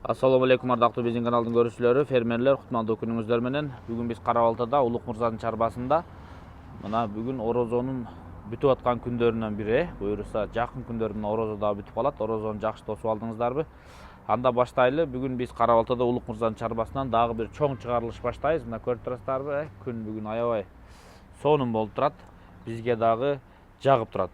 Assalamu alaikum ардактуу биздин каналдын көрүүчүлөрү, фермерлер, кутмандуу күнүңүздөр менен. Бүгүн биз Кара-Балтада Улук Мырзанын чарбасында. Мына бүгүн орозонун бүтүп аткан күндөрүнөн бири. Буюрса жакын күндөр мына орозо дагы бүтүп калат. Орозону жакшы тосуп алдыңыздарбы? Анда баштайлы. Бүгүн биз Кара-Балтада Улук Мырзанын чарбасынан дагы бир чоң чыгарылыш баштайбыз. Мына көрүп турасыздарбы? Күн бүгүн аябай сонун болуп турат. Бизге дагы жагып турат.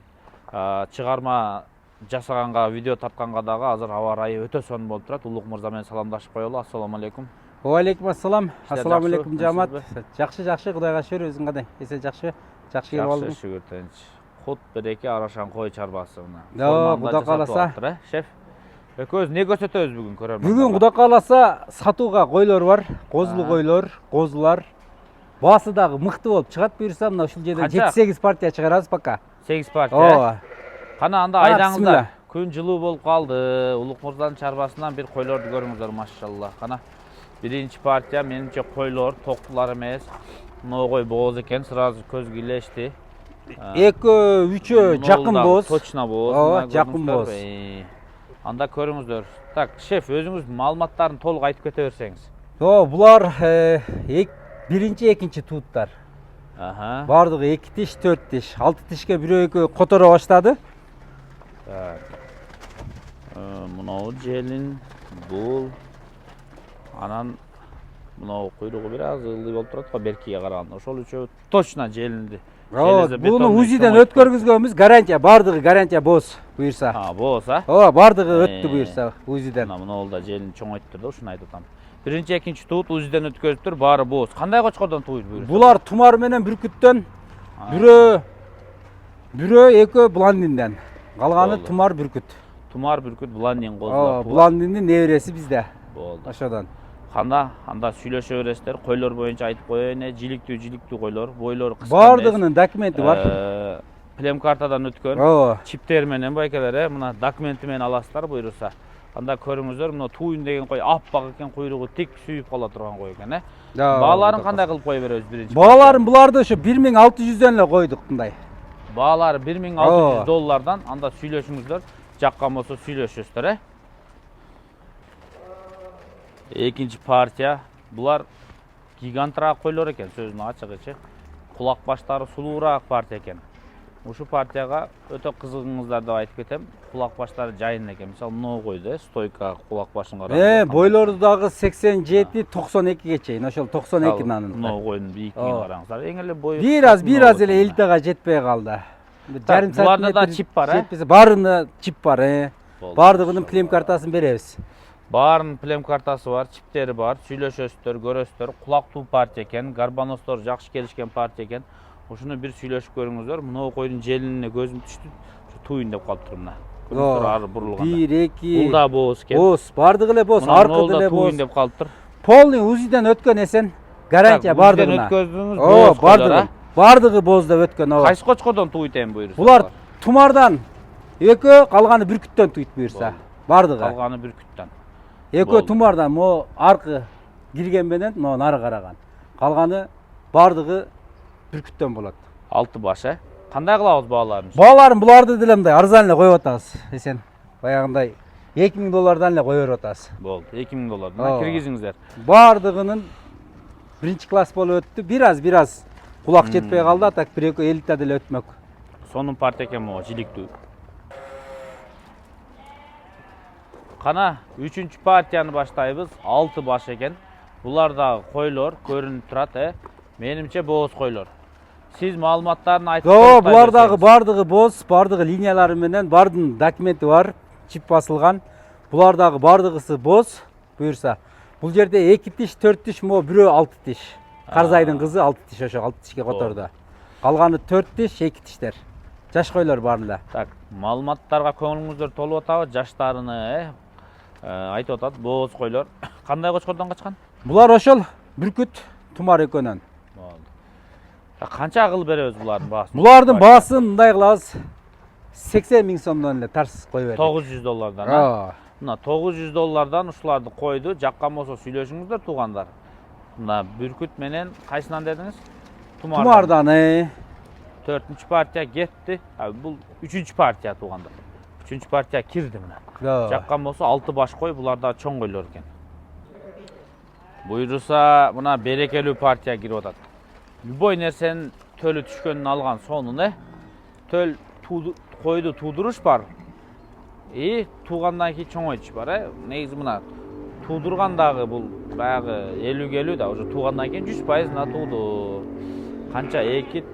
Чыгарма жасаганга, видео тартканга дагы азыр аба ырайы өтө сонун болуп турат. Улук Мырза менен саламдашып коелу. Ассаламу алейкум. Алейкум ассалам. Ассаламу алейкум жамаат. Жакшы, Кудайга шүгүр, өзүң кандай? Эсе жакшы? Жакшы келип алдың. Жакшы, шүгүр, тынч. Кут береке арашан кой чарбасы мына. Кудай кааласа. Шеф. Экөөбүз не көрсөтөбүз бүгүн көрөрмөн? Бүгүн Кудай кааласа сатууга койлор бар. Козулуу койлор, козулар. Баасы дагы мыкты болуп чыгат. Буюрса мына ушул жерде 7-8 партия чыгарабыз пока. 8 партия. Ооба. Кана анда айдаңыздар. Күн жылуу болуп калды. Улук Мырзанын чарбасынан бир койлорду көрүңүздөр, машалла. Кана биринчи партия менимче койлор, токтулар эмес. Мына кой бооз экен, сразу көзгө илешти. 2-3 жакын бооз. Точно бооз. Ооба, жакын бооз. Анда көрүңүздөр. Так, шеф, өзүңүз маалыматтарын толук айтып кете берсеңиз. Булар биринчи, экинчи тууттар. Бардыгы 2 тиш, 4 тиш. 6 тишке бирөө-экөө которо баштады. Так. Мынау желин, бул. Анан мынау куйругу бир аз ылдый болуп турат го беркиге караганда. Ошол үчөө точно желинди. Буну УЗИден өткөргүзгөнбүз, гарантия, бардыгы гарантия бооз буюрса. Бооз, Ооба, бардыгы өттү буюрса УЗИден. Мына да желин чоңойттур да, ушуну айтып атам. Биринчи, экинчи туут УЗИден өткөрүптүр, баары бооз. Кандай кочкордон тууйт буюрса? Булар тумар менен бүркүттөн, бирөө экөө блондинден. Калганы тумар бүркүт. Тумар бүркүт блондин козулар. Блондиндин небереси бизде. Болду. Ошодон. Анда сүйлөшө бересиздер. Койлор боюнча айтып коеюн. Жиликтүү койлор, бойлору кыска. Бардыгынын документи бар. Плем картадан өткөн. Ооба. Чиптер менен байкелер, мына документи менен аласыздар буюрса. Анда көрүңүздөр, мына туйун деген кой аппак экен, куйругу тик сүйүп кала турган кой экен, Бааларын кандай кылып кое беребиз биринчи? Бааларын буларды ошо 1600дөн эле койдук мындай. Баалары $1600, анда сүйлөшүңүздөр. Жаккан болсо сүйлөшөсүздөр, Экинчи партия, булар гигантыраак койлор экен, сөзүн ачыгычы. Кулак баштары сулуураак партия экен. Ушу партияга өтө кызыгыңыздар деп айтып кетем. Кулак баштары жайын экен. Мисалы, мына койду, стойка кулак башын караңыз. Бойлору дагы 87-92ге чейин, ошол 92 нанын. Мына койдун бийиктигин караңыздар. Эң эле бою бир аз эле элитага жетпей калды. Жарым сантиметр. Буларда да чип бар, Баарында чип бар, Бардыгынын плем картасын беребиз. Баарынын плем картасы бар, чиптери бар, сүйлөшөсүздөр, көрөсүздөр. Кулактуу партия экен, гарбаностор жакшы келишкен партия экен. Ушуну бир сүйлөшүп көрүңүздөр. Мына койдун желинине көзүм түштү. Туйун деп калыптыр мына. Көрүңүздөр ары бурулганда. 1, 2. Бул да бооз экен. Бооз, бардыгы эле бооз, аркы эле бооз. Туйун деп калыптыр. Полный УЗИден өткөн эсен. Гарантия бардыгына. Өткөздүңүз, бооз. Бардыгы бооз деп өткөн, Кайсы кочкордон туйт эми буюрса? Булар тумардан экөө, калганы бүркүттөн туйт буюрса. Бардыгы. Калганы бүркүттөн. Экөө тумардан, мо аркы кирген менен, но нары караган. Калганы бардыгы бүркүттөн болот. 6 баш, Кандай кылабыз бааларын? Бааларын буларды деле мындай арзан эле коюп атабыз. Эсен баягындай $2000 эле коюп атабыз. Болду, $2000. Мына киргизиңиздер. Бардыгынын биринчи класс болуп өттү. Бир аз кулак жетпей калды, так бир-экөө элита деле өтмөк. Сонун партия экен могу, жиликтүү. Кана 3-чү партияны баштайбыз. 6 баш экен. Булар да койлор көрүнүп турат, Менимче бооз койлор. Сиз маалыматтарын айтып берсеңиз. Булар дагы бардыгы бооз, бардыгы линиялары менен, бардын документи бар, чип басылган. Булар дагы бардыгысы бооз, буюрса. Бул жерде 2 тиш, 4 тиш, бирөө 6 тиш. Карзайдын кызы 6 тиш, ошо 6 тишке которду. Калганы 4 тиш, 2 тиштер. Жаш койлор баарында. Так, маалыматтарга көңүлүңүздөр толуп атабы? Жаштарыны айтып атат, бооз койлор. Кандай кочкордон качкан? Булар ошол бүркүт, тумар экөөнөн. Канча кылып беребиз булардын баасын? Булардын баасын мындай кылабыз. 80 000 сомдон эле тарс коюп бердик. $900. Мына $900 ушуларды койду. Жаккан болсо сүйлөшүңүздөр туугандар. Мына бүркүт менен кайсынан дедиңиз? Тумардан. 4-чү партия кетти. Бул 3-чү партия туугандар. 3-cü partiya kirdi mына. Ооба. Жаккан болсо 6 баш кой, булар да чоң койлор экен. Буйруса мына берекелүү партия кирип атат. Любой нерсенин төлү түшкөнүн алган сонун, Төл койду туудуруш бар. Туугандан кийин чоңойтуш бар, Негизи мына туудурган дагы бул баягы 50 келүү да, уже туугандан кийин 100% мына тууду. Канча 2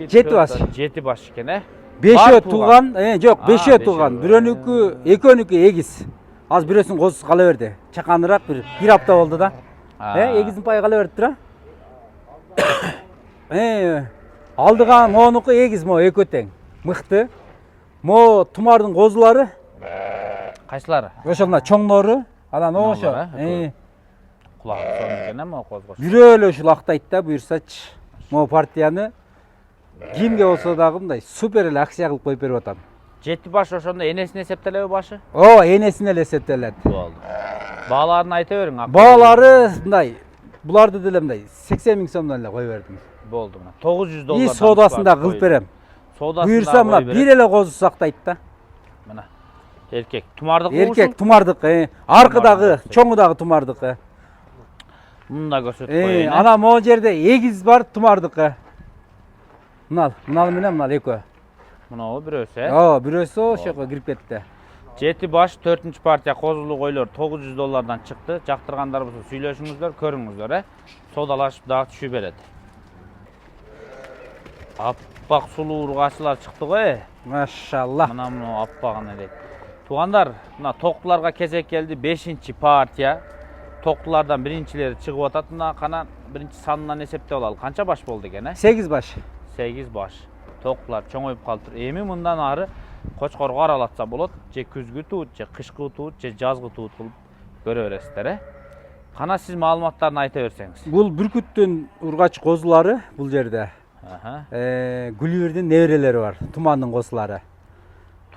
7 баш. 7 баш экен, Бешөө тууган, жок, бешөө тууган. Экөөнүкү эгиз. Аз бирөөсүнүн козусу кала берди. Чаканыраак бир апта болду да. Эгиздин пайы кала берди тура. Алдыган моонуку эгиз, мо экөө тең. Мыкты. Мо тумардын козулары. Кайсылары? Ошо мына чоңнору, анан ошо. Кулагы сонун экен, мо козгош. Бирөө эле ушул актайт да, буюрсачы. Мо партияны кимге болсо дагы мындай супер эле акция кылып коюп берип атам. 7 баш ошондо энесине эсептелеби башы? Энесине эле эсептелет. Болду. Бааларын айта бериң. Баалары мындай, буларды деле мындай 80 000 сомдон эле кой бердим. Болду мына. $900. И соодасын да кылып берем. Буюрса мына бир эле козу сактайт да. Мына. Эркек тумардык болушу? Эркек тумардык, аркадагы, чоңу дагы тумардык. Муну да көрсөтүп коеюн. Ана могу жерде эгиз бар тумардык. Мынал менен мынал экөө. Мынау бирөөсү, бирөөсү ошого кирип кетти. 7 баш 4-чү партия козулуу койлор $900 чыкты. Жактыргандар болсо сүйлөшүңүздөр, көрүңүздөр, Соодалашып дагы түшүп берет. Аппак сулуу ургачылар чыкты го, Машалла. Мына аппагын элек. Туугандар, мына токтуларга кезек келди. 5-чи партия. Токтулардан биринчилери чыгып атат. Мына кана биринчи санынан эсептеп алалы. Канча баш болду экен, 8 баш. 8 баш. Токтулар чоңоюп калыптыр. Эми мындан ары кочкорго аралатса болот. Же күзгү туут, же кышкы туут, же жазгы туут кылып көрө бересиздер, Кана сиз маалыматтарын айта берсеңиз. Бул бүркүттүн ургач козулары бул жерде. Гүлүбүрдүн неберелери бар, тумандын козулары.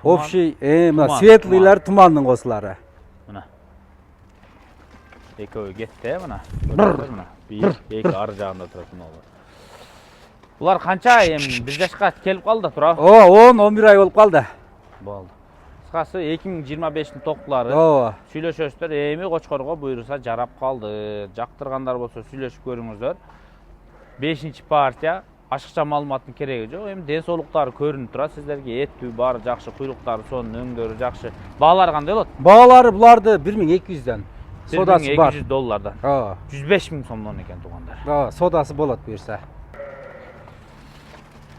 Общий, мына светлыйлар тумандын козулары. Мына. Экөө кетти, мына. Мына. Бир, эки ар жагында турат мына. Булар канча эми 1 жашка келип калды тура? 10-11 ай болуп калды. Болду. Кыскасы 2025-тин токтулары. Сүйлөшөсүздөр, эми кочкорго буйруса жарап калды. Жактыргандар болсо сүйлөшүп көрүңүздөр. 5-чи партия ашыкча маалыматтын кереги жок. Эми ден соолуктары көрүнүп турат. Сиздерге эттүү баары жакшы, куйлуктары сонун, өңдөрү жакшы. Баалары кандай болот? Баалары буларды 1200дөн. Содасы бар. $1200. 105 000 сомдон экен туугандар. Содасы болот буюрса.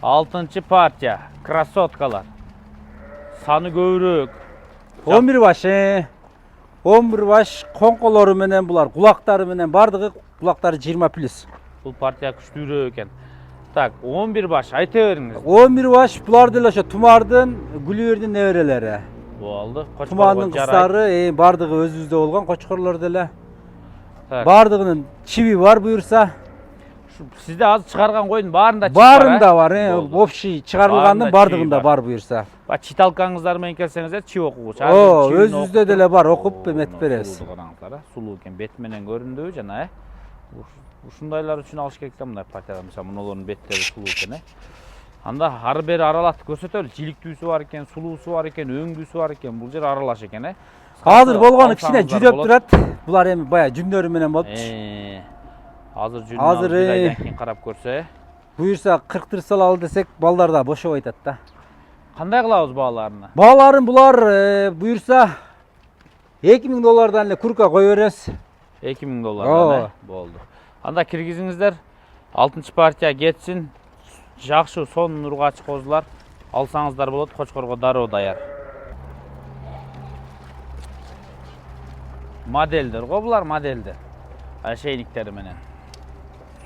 6-чы партия красоткалар. Саны көбүрөөк. 11 баш, 11 баш коңколору менен булар, кулактары менен бардыгы кулактары 20+. Бул партия күчтүүрөөк экен. Так, 11 баш айта бериңиз. 11 баш булар деле ошо тумардын, гүлүбүрдүн неберелери. Болду. Тумандын кыздары, бардыгы өзүбүздө болгон кочкорлор деле. Бардыгынын чиби бар буюрса. Сизде азыр чыгарган койдун баарында чип баарында бар, общий чыгарылгандын бардыгында бар буюрса. Читалкаңыздар менен келсеңиздер чип окугуч. Өзүбүздө деле бар, окуп эметип беребиз. Сулуу экен, бет менен көрүндүбү жана, ушундайлар үчүн алыш керек да мындай партияда. Мисалы, мунулордун беттери сулуу экен, Анда ары бери аралатып көрсөтөлү. Жиликтүүсү бар экен, сулуусу бар экен, өңдүүсү бар экен. Бул жер аралаш экен, Азыр болгону кичине жүдөп турат. Булар эми бая жүндөрү менен болот. Азыр жүнүн бир айдан кийин карап көрсө, буюрса кырктырып салалы десек, балдар да бошоп айтат да. Кандай кылабыз бааларына? Бааларын булар буюрса $2000 эле курка кой беребиз. $2000, болду. Анда киргизиңиздер. 6-чы партия кетсин. Жакшы сонун ургач козулар алсаңыздар болот, кочкорго дароо даяр. Модельдер го булар, модельдер. Ошейниктери менен.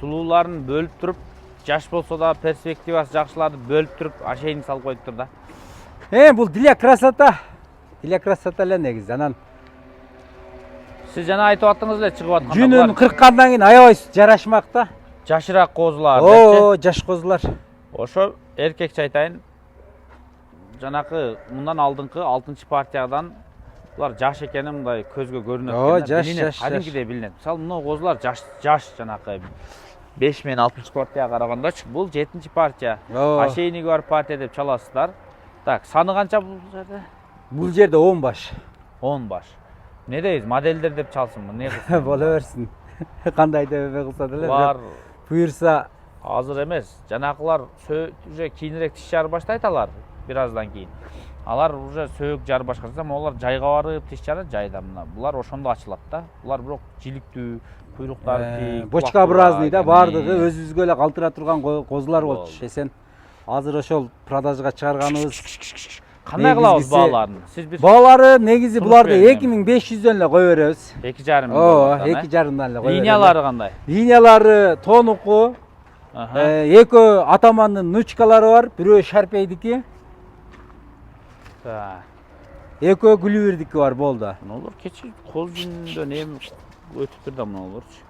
Сулууларын бөлүп туруп, жаш болсо да перспективасы жакшыларды бөлүп туруп, ошейник салып коюптур да. Бул Диля красота. Диля красота эле негизи. Анан сиз жана айтып аттыңыз эле чыгып атканда. Жүнүн кырккандан кийин аябай жарашмак да. Жашыраак козулар. Жаш козулар. Ошо эркекче айтайын. Жанакы мындан алдыңкы 6-чы партиядан булар жаш экени мындай көзгө көрүнөт. Жаш. Кадимкидей билинет. Мисалы, мына козулар жаш жанакы 5 менен 6-чы партияга карагандачы. Бул 7-чи партия. Ошейниги бар партия деп чаласыздар. Так, саны канча бул жерде? Бул жерде 10 баш. 10 баш. Не дейбиз? Модельдер деп чалсынбы? Не кылсын? Бола берсин. Кандай деп кылса деле. Булар Буюрса азыр эмес. Жанакылар уже кийинирээк тиш жарып баштайт алар бир аздан кийин. Алар уже сөөк жарып башкарса, алар жайга барып тиш жарат жайда мына. Булар ошондо ачылат да. Булар бирок жиликтүү, куйруктары тик. бочкообразный да баардыгы өзүбүзгө эле калтыра турган козулар болчу. Эсен азыр ошол продажга чыгарганыбыз. Кандай кылабыз бааларын? Сиз бир Баалары негизи буларды бериңер. 2500дөн эле кое беребиз. 2,5 Ооба, миң. 2,5дан эле кое беребиз. Линиялары кандай? Линиялары тонуку, экөө атамандын нучкалары бар, бирөө Шарпейдики, экөө Гүлүбирдики бар болду. Мыналар кечи коз жүнүндөн эми өтүптүр да мыналарчы.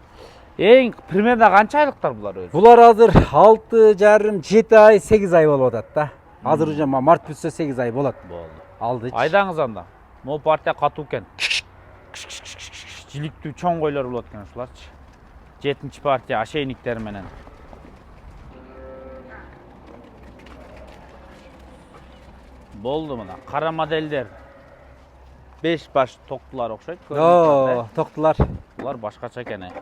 Эң примерно канча айлыктар булар өзү? Булар азыр 6,5, 7 ай, 8 ай болуп атат да. Азыр уже март бүтсө 8 ай болот. Болду. Алдыч. Айдаңыз анда. Могу партия катуу экен. Жиликтүү чоң койлор болот экен ушуларчы. 7-чи партия ошейниктер менен. Болду мына. Кара модельдер 5 баш токтулар окшойт. Токтулар. Булар башкача экен.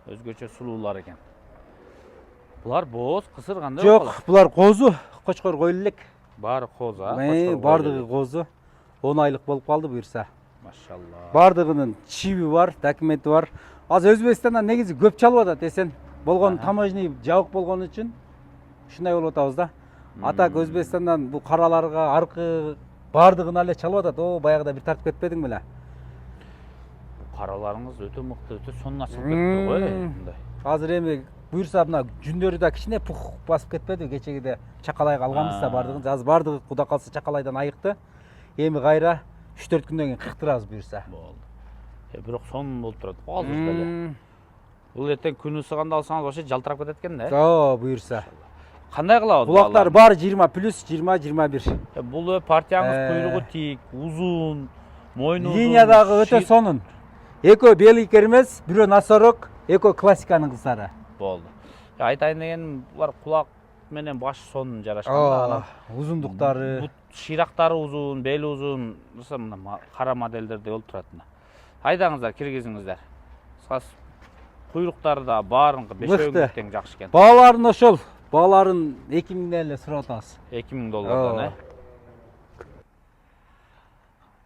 Өзгөчө сулуулар экен. Булар боз, кысыр кандай болот? Жок, булар козу, кочкор койлу элек. Баары коз, Бардыгы козу. 10 айлык болуп калды буюрса. Машалла. Бардыгынын чиби бар, документи бар. Азыр Өзбекстандан негизи көп чалып атат эсен. Болгон таможный жабык болгон үчүн ушундай болуп атабыз да. Атак Өзбекстандан бул караларга аркы бардыгын эле чалып атат. Баягыда бир тартып кетпедиң беле? Караларыңыз өтө мыкты, өтө сонун ачылып кетти го мындай. Азыр эми буюрса мына жүндөрү да кичине пух басып кетпеди. Кечегиде чакалайга алганбыз да бардыгын. Азыр бардыгы куда калса чакалайдан айыкты. Эми кайра 3-4 күндөн кийин кыктырабыз буюрса. Болду. Бирок сонун болуп турат го азыр деле. Бул эртең күн ысыганда алсаңыз вообще жалтырап кетет экен да. Буюрса. Кандай кылабыз? Булактар бар 20 плюс 20-21. Бул партияңыз куйругу тик, узун, мойну узун. Линиядагы өтө сонун. Экөө белый кермес, бирөө носорог, экөө классиканын кыздары. Болду. Айтайын дегеним, булар кулак менен баш сонун жарашкан. Узундуктары, ширактары узун, бели узун, мына кара модельдерде болуп турат. Айдаңыздар, киргизиңиздер. Куйруктары да баарыңкы бешөөңү тең жакшы экен. Бааларын ошол, бааларын 2000 эле сурап атабыз. 2000 доллардан,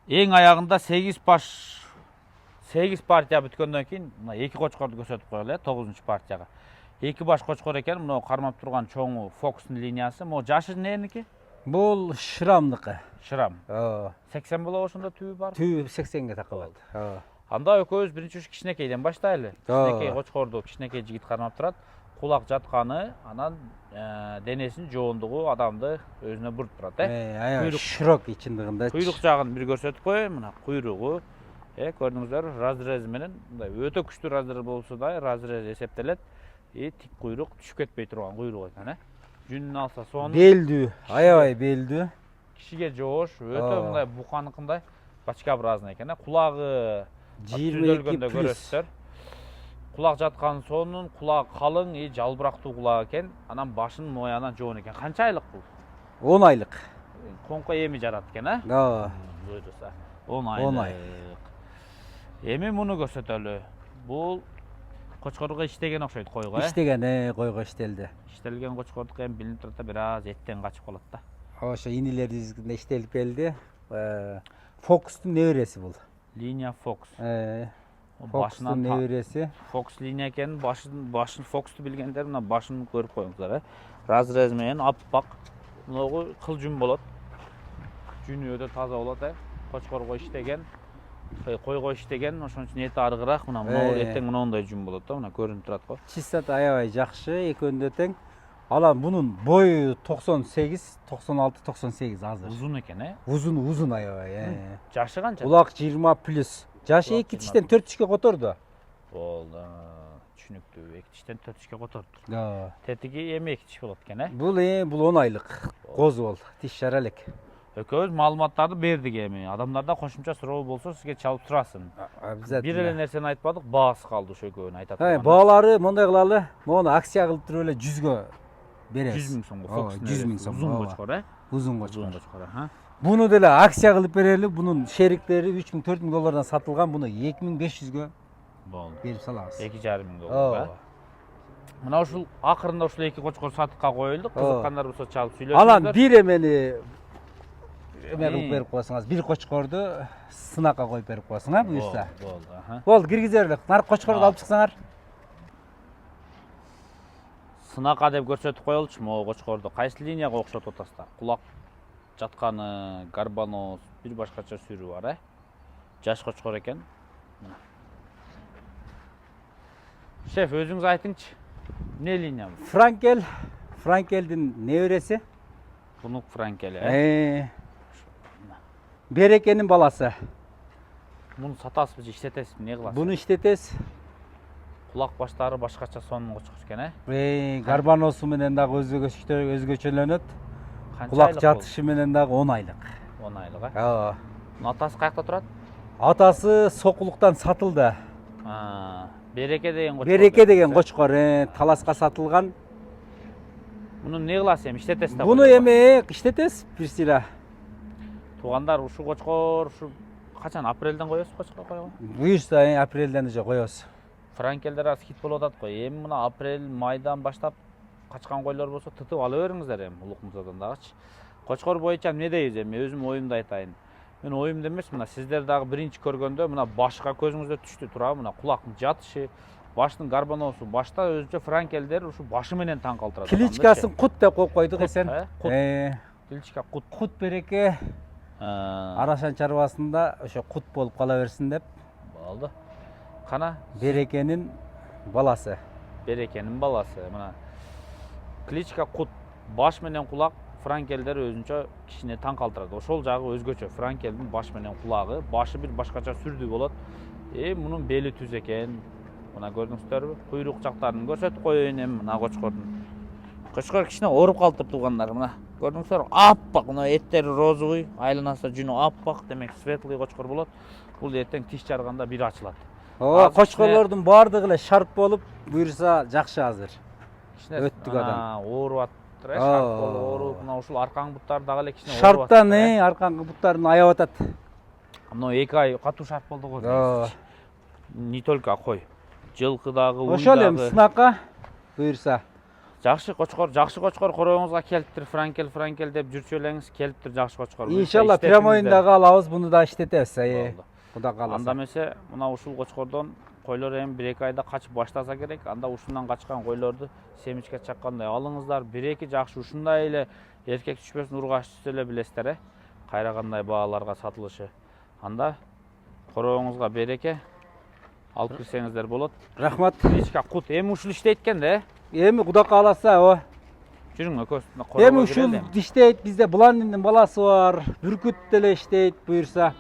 Эң аягында 8 партия бүткөндөн кийин мына 2 кочкорду көрсөтүп коелу, 9-чу партияга. 2 баш кочкор экен, мына кармап турган чоңу Фокстун линиясы. Могу жашы эмнеки? Бул Шрамдыкы. Шрам. 80 болобу ошондо түбү бар. Түбү 80ге такылат. Анда экөөбүз биринчи кичинекейден баштайлы. Кичинекей кочкорду кичинекей жигит кармап турат. Кулак жатканы, анан денесинин жоондугу адамды өзүнө буруп турат, Аябай широкий чындыгында. Куйрук жагын бир көрсөтүп коеюн, мына куйругу. Көрдүңүздөр, разрези менен мындай өтө күчтүү разрез болсо да, разрез эсептелет. Тик куйрук түшүп кетпей турган куйрук экен, Жүнүн алса сонун. Белдүү, аябай белдүү. Кишиге жоош, өтө мындай буканыкындай бочкообразный экен, Кулагы 22 плюс. Көрөсүздөр. Кулак жаткан сонун, кулак калың, жалбырактуу кулак экен. Анан башынын моянан жоон экен. Канча айлык бул? 10 айлык. Коңко эми жарат экен, Буйруса. 10 айлык. Эми муну көрсөтөлү. Бул кочкорго иштеген окшойт койго, Иштеген, койго иштелди. Иштелген кочкордук эми билинип турат да, бир аз эттен качып калат да. Ошо инилер дизигинде иштелип келди. Фокстун небереси бул. Линия Фокс. Фокстун небереси. Фокс линия экен, башын Фоксту билгендер мына башын көрүп коюңуздар, Разрез менен аппак. Мынагу кыл жүн болот. Жүнү өтө таза болот, Кочкорго иштеген, койго иштеген, ошон үчүн эти арыгыраак. Мына эртең мындай жүн болот да, мына көрүнүп турат го. Чистота аябай жакшы, экөөндө тең. Алан бунун бою 98, 96, 98 азыр. Узун экен, Узун аябай, Жашы канча? Кулак 20 плюс. Жашы 2 тиштен 4 тишке которду. Болду. Түшүнүктүү. 2 тиштен 4 тишке которду. Тетиги эми 2 тиш болот экен, Бул 10 айлык. Козу бол, тиш жара элек. Экөөбүз маалыматтарды бердик эми. Адамдарда кошумча суроо болсо сизге чалып турасың. Обязательно. Бир эле нерсени айтпадык, баасы калды ошо экөөнү айтат. Баалары мондай кылалы. Мону акция кылып туруп эле 100гө беребиз. 100 000 сомго. Ооба, 100 000 сом. Узун кочкор, Узун Узун кочкор. кочкор, аха. Буну деле акция кылып берели. Бунун шериктери 3 000 4 000 доллардан сатылган. Буну 2500гө Болду. берип салабыз. 2,5 миң доллар. Ооба. Мына ушул акырында ушул эки кочкор сатыкка коюлду. Кызыккандар болсо чалып сүйлөшүңүздөр. Алан бир эмени эме кылып берип коесуңуз. Бир кочкорду сынакка коюп берип коесуң, а буюрса. Болду, аха. Болду, киргизе берлик. Наркы кочкорду алып чыксаңар. Сынакка деп көрсөтүп коелучу могу кочкорду. Кайсы линияга окшотуп атасыздар? Кулак жатканы, гарбаноз, бир башкача сүрү бар, Жаш кочкор экен. Шеф, өзүңүз айтыңчы. Эмне линия бул? Франкел, Франкелдин небереси. Бунук Франкел, Берекенин баласы. Муну сатасызбы же иштетесизби, эмне кыласыз? Буну иштетесиз. Кулак баштары башкача сонун кочкор экен, Гарбаносу менен дагы өзгөчөлөнөт. Канча Кулак айлык жатышы менен дагы 10 айлык. болду? 10 айлык, Ооба. Мунун атасы каякта турат? Атасы Сокулуктан сатылды. Береке деген кочкор. Береке деген кочкор таласка сатылган. Муну эмне кыласыз эми, иштетесиз да? Буну эми иштетесиз бир сыйра. Туугандар, ушу кочкор ушу качан апрелден коесуз кочкор койгон? Буюрса апрелден уже коебуз. Франкелдер аз хит болуп атат го. Эми мына апрель, майдан баштап качкан койлор болсо тытып ала бериңиздер эми Улук Мырзадан дагычы. Кочкор боюнча эмне дейбиз эми, өзүм оюмду айтайын. Мен оюмду эмес, мына сиздер дагы биринчи көргөндө мына башка көзүңүздө түштү туурабы? Мына кулактын жатышы, баштын гарбаносу, башта өзүнчө франкелдер ушу башы менен таң калтырат. Кличкасын Кут деп коюп койдук эсен. Кличка Кут. Кут Береке Арашан чарбасында ошо Кут болуп кала берсин деп. Болду. Кана Берекенин баласы. Берекенин баласы. Мына кличка Кут, баш менен кулак, франкелдер өзүнчө кишине таң калтырат. Ошол жагы өзгөчө. Франкелдин баш менен кулагы, башы бир башкача сүрдүү болот. Мунун бели түз экен. Мына көрдүңүздөрбү? Куйрук жактарын көрсөтүп коеюн эми мына кочкордун. Кочкор кичине ооруп калыптыр туугандар, мына. Көрдүңүздөр, аппак, мына эттери розовый, айланасы жуну аппак, демек светлый кочкор болот. Бул эртең тиш жарганда бир ачылат. Ооба, кочкорлордун баардыгы эле шарп болуп, буюрса жакшы азыр. Өттүк адам. Ооруп аттыр, шарп болуп ооруп, мына ушул аркаңы буттар дагы эле кичине ооруп. Шарптан аркаңы буттарын аяп атат. Мына 2 ай катуу шарп болду го. Ооба. Не только кой. Жылкы дагы, уй Ошол эми дагы. сынакка буюрса. Жакшы кочкор корооңузга келиптир. Франкел деп жүрчү элеңиз, келиптир жакшы кочкор. Иншалла прямойун дагы алабыз, буну да иштетебиз. Кудай кааласа. Анда эмесе, мына ушул кочкордон койлор эми 1-2 айда качып баштаса керек. Анда ушундан качкан койлорду семичке чаккандай алыңыздар. 1-2 жакшы ушундай эле эркек түшпөсүн ургаш түшсө эле билесиздер, кайра кандай бааларга сатылышы. Анда корооңузга береке алып кирсеңиздер болот. Рахмат. Кличка Кут эми ушул иштейт экен да. Эми Кудай кааласа, ооба. Жүрүң экөөбүз Эми ушул иштейт, бизде Буландиндин баласы бар, Бүркүт деле иштейт буюрса.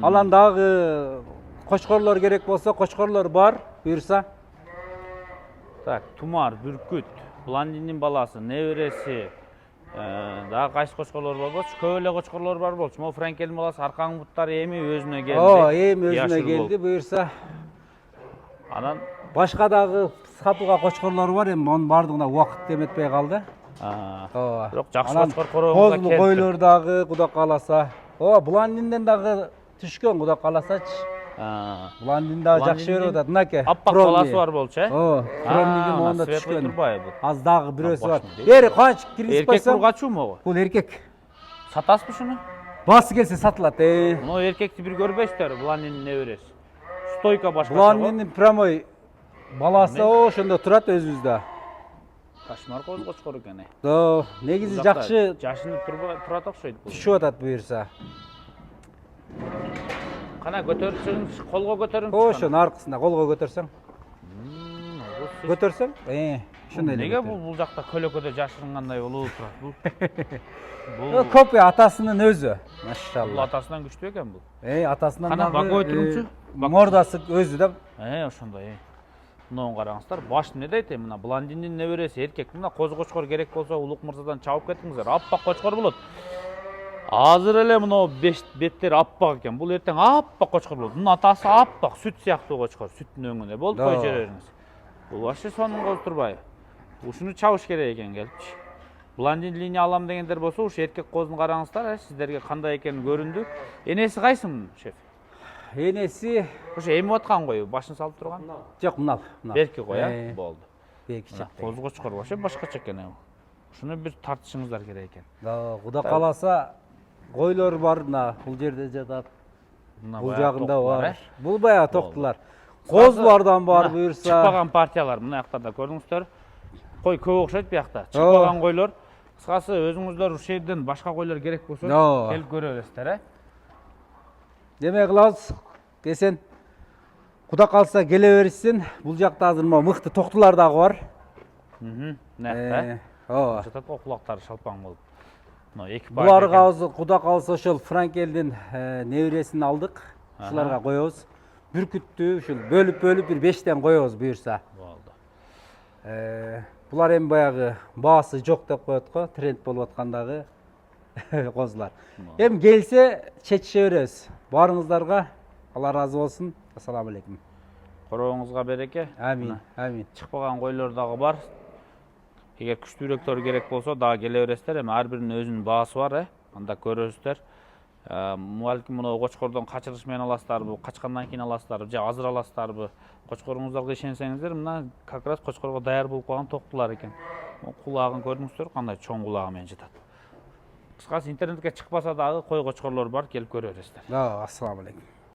Алан дагы кочкорлор керек болсо, кочкорлор бар буюрса. Так, Тумар, Бүркүт, Буландиндин баласы, небереси, дагы кайсы кочкорлор бар болчу? Көп эле кочкорлор бар болчу. Могу Франкелдин баласы аркаңы буттары эми өзүнө келди. Эми өзүнө келди буюрса. Анан башка дагы сатууга кочкорлор бар, эми анын баардыгына убакыт эметпей калды. Бирок жакшы кочкор корооңузга келди. Койлор дагы Кудай кааласа. Буландинден дагы түшкөн Кудай кааласачы. Буландин дагы жакшы берип атат. Мынакей. Аппак баласы бар болчу, Хромнигин моунда түшкөн. Турбайбы? Аз дагы бирөөсү бар. Бери канч киргизип койсоң. Эркек ургачуу могу? Бул эркек. Сатасызбы шуну? Басы келсе сатылат. Муну эркекти бир көрбөйсүздөр, Буландиндин неберesi. Стойка башкача. Буландиндин прямой баласы ошондо турат өзүбүздө. Кашмар коз кочкор экен. Негизи жакшы жашынып турат окшойт бул. Түшүп атат буюрса. Кана көтөрсөң, колго көтөрүң. Ошонун аркысында колго көтөрсөң. Көтөрсөң? Ошондой эле. Неге бул жакта көлөкөдө жашырынгандай болуп турат бул? Бул копия атасынын өзү. Машалла. Бул атасынан күчтүү экен бул. Атасынан Кана багой турчу? Мордасы өзү да. Ошондой. Муну караңыздар, баш эмне дейт? Мына Буландиндин небереси эркек. Мына коз кочкор керек болсо Улук Мырзадан чабып кетиңиздер. Аппак кочкор болот. Азыр эле мына беттер аппак экен. Бул эртең аппак кочкор болот. Мунун атасы аппак, сүт сыяктуу кочкор, сүттүн өңүнө. Болду, кой жибериңиз. Бул вообще сонун коз турбайбы? Ушуну чабыш керек экен келипчи. блондин линия алам дегендер болсо, ушу эркек козун караңыздар, сиздерге кандай экени көрүндү. Энеси кайсы мунун, шеф? Энеси Ошо эмип аткан кою, башын салып турган? жок, мынал. Берки кой, а? Болду. Берки. Коз кочкор вообще башкача экен. Ушуну бир тартышыңыздар керек экен. Да, Куда кааласа койлор бар, мына бул жерде жатат. Бул жагында бар. Бул баягы токтулар. Козулардан бар буюрса. Чыкпаган партиялар мына жактарда көрдүңүздөр. Кой көп окшойт буякта. Чыкпаган койлор. Кыскасы өзүңүздөр ушул жерден башка койлор керек болсо келип көрө бересиздер, э? Деме кылабыз, кесен. Куда калса келе берсин. Бул жакта азыр мыкты токтулар дагы бар. Нак, ооба. жатат го кулактары шалпаң болуп. Мына эки Буларга Куда калса ошол Франкелдин небересин алдык. Ушуларга коебуз. Бүркүттү ушул бөлүп бир 5тен коебуз буюрса. Болду. Булар эми баягы баасы жок деп коет го, тренд болуп аткандагы козулар. Эми келсе чечише беребиз. Баарыңыздарга Алла ыраазы болсун. Ассаламу алейкум. Короңузга береке. Амин, амин. Чыкпаган койлор дагы бар. Эгер күчтүүрөөктөр керек болсо дагы келе бересиздер. Эми ар биринин өзүнүн баасы бар, анда көрөсүздөр. Балким мына кочкордон качырыш менен аласыздарбы, качкандан кийин аласыздарбы, же азыр аласыздарбы? Кочкоруңуздарга ишенсеңиздер, мына как раз кочкорго даяр болуп калган токтулар экен. Кулагын көрдүңүздөр, кандай чоң кулагы менен жатат. Кыскасы интернетке чыкпаса дагы кой кочкорлор бар, келип көрө бересиздер. Ассаламу алейкум.